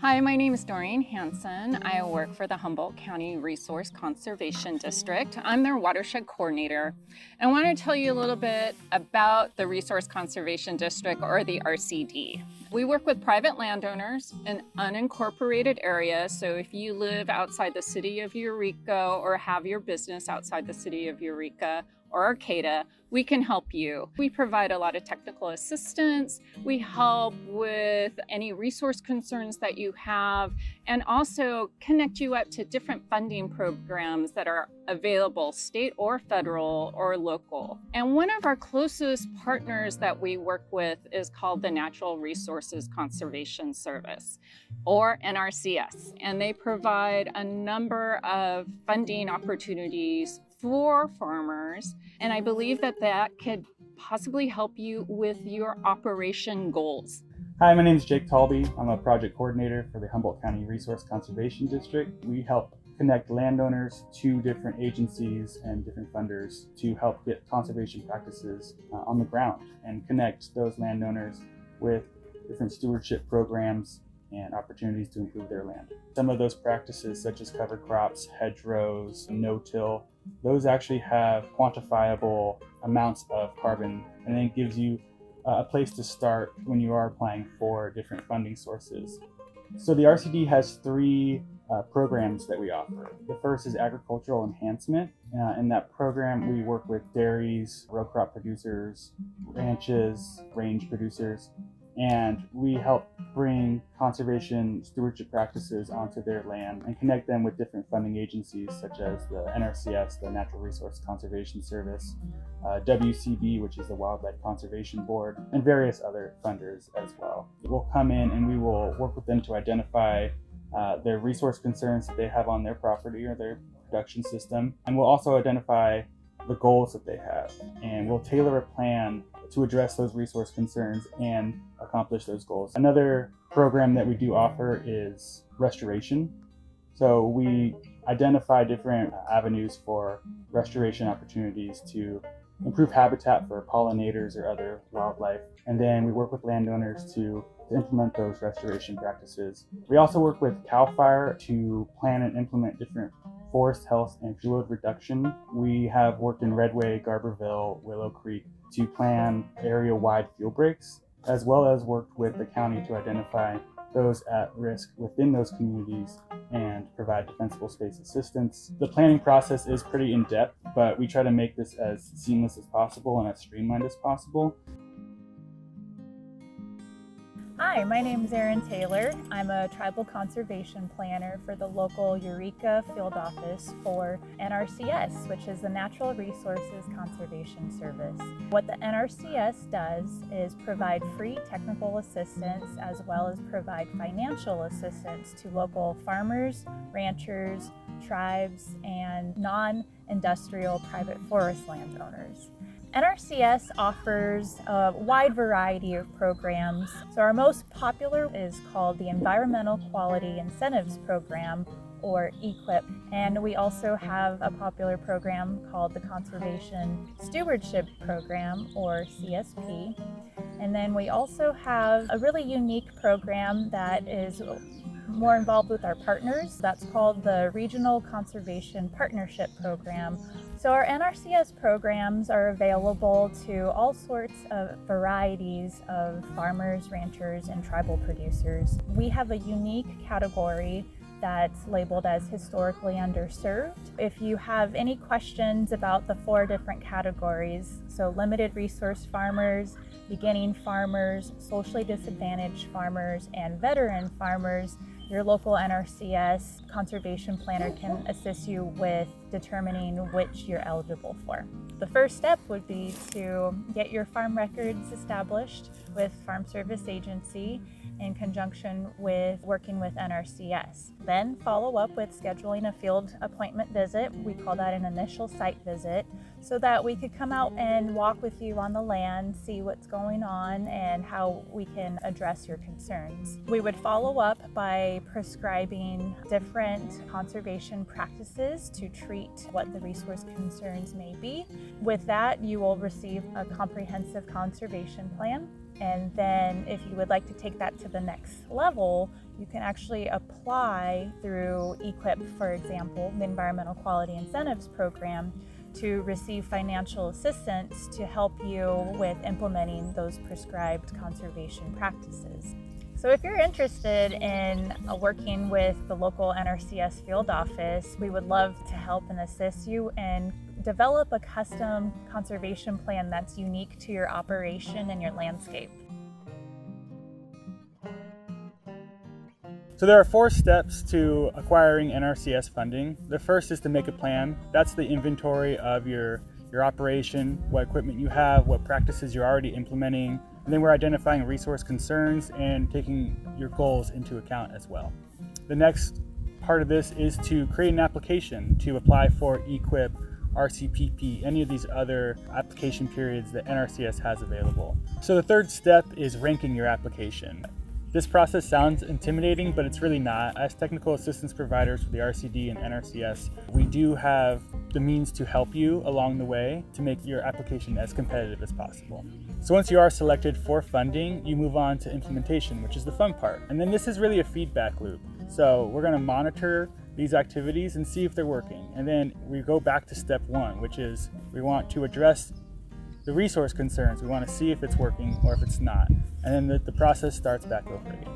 Hi, my name is Doreen Hansen. I work for the Humboldt County Resource Conservation District. I'm their watershed coordinator. And I want to tell you a little bit about the Resource Conservation District, or the RCD. We work with private landowners in unincorporated areas. So if you live outside the city of Eureka or have your business outside the city of Eureka or Arcata, we can help you. We provide a lot of technical assistance. We help with any resource concerns that you have, and also connect you up to different funding programs that are available, state or federal or local. And one of our closest partners that we work with is called the Natural Resources Conservation Service, or NRCS. And they provide a number of funding opportunities for farmers, and I believe that could possibly help you with your operation goals. Hi, my name is Jake Talby. I'm a project coordinator for the Humboldt County Resource Conservation District. We help connect landowners to different agencies and different funders to help get conservation practices on the ground and connect those landowners with different stewardship programs and opportunities to improve their land. Some of those practices, such as cover crops, hedgerows, no-till, those actually have quantifiable amounts of carbon, and it gives you a place to start when you are applying for different funding sources. So the RCD has three programs that we offer. The first is agricultural enhancement. In that program, we work with dairies, row crop producers, ranches, range producers, and we help bring conservation stewardship practices onto their land and connect them with different funding agencies such as the NRCS, the Natural Resource Conservation Service, WCB, which is the Wildlife Conservation Board, and various other funders as well. We'll come in and we will work with them to identify their resource concerns that they have on their property or their production system, and we'll also identify the goals that they have, and we'll tailor a plan to address those resource concerns and accomplish those goals. Another program that we do offer is restoration. So we identify different avenues for restoration opportunities to improve habitat for pollinators or other wildlife. And then we work with landowners to implement those restoration practices. We also work with CAL FIRE to plan and implement different forest health and fuel load reduction. We have worked in Redway, Garberville, Willow Creek to plan area-wide fuel breaks, as well as worked with the county to identify those at risk within those communities and provide defensible space assistance. The planning process is pretty in-depth, but we try to make this as seamless as possible and as streamlined as possible. Hi, my name is Erin Taylor. I'm a tribal conservation planner for the local Eureka field office for NRCS, which is the Natural Resources Conservation Service. What the NRCS does is provide free technical assistance as well as provide financial assistance to local farmers, ranchers, tribes, and non-industrial private forest landowners. NRCS offers a wide variety of programs. So our most popular is called the Environmental Quality Incentives Program, or EQIP, and we also have a popular program called the Conservation Stewardship Program, or CSP. And then we also have a really unique program that is more involved with our partners. That's called the Regional Conservation Partnership Program. So our NRCS programs are available to all sorts of varieties of farmers, ranchers, and tribal producers. We have a unique category that's labeled as historically underserved. If you have any questions about the 4 different categories, so limited resource farmers, beginning farmers, socially disadvantaged farmers, and veteran farmers, your local NRCS conservation planner can assist you with determining which you're eligible for. The first step would be to get your farm records established with Farm Service Agency in conjunction with working with NRCS. Then follow up with scheduling a field appointment visit. We call that an initial site visit so that we could come out and walk with you on the land, see what's going on and how we can address your concerns. We would follow up by prescribing different conservation practices to treat what the resource concerns may be. With that, you will receive a comprehensive conservation plan. And then if you would like to take that to the next level, you can actually apply through EQIP, for example, the Environmental Quality Incentives Program, to receive financial assistance to help you with implementing those prescribed conservation practices. So if you're interested in working with the local NRCS field office, we would love to help and assist you and develop a custom conservation plan that's unique to your operation and your landscape. So there are 4 steps to acquiring NRCS funding. The first is to make a plan. That's the inventory of your operation, what equipment you have, what practices you're already implementing. And then we're identifying resource concerns and taking your goals into account as well. The next part of this is to create an application to apply for EQIP, RCPP, any of these other application periods that NRCS has available. So the third step is ranking your application. This process sounds intimidating, but it's really not. As technical assistance providers for the RCD and NRCS, we do have the means to help you along the way to make your application as competitive as possible. So once you are selected for funding, you move on to implementation, which is the fun part. And then this is really a feedback loop. So we're going to monitor these activities and see if they're working. And then we go back to step 1, which is we want to address the resource concerns. We want to see if it's working or if it's not. And then the process starts back over again.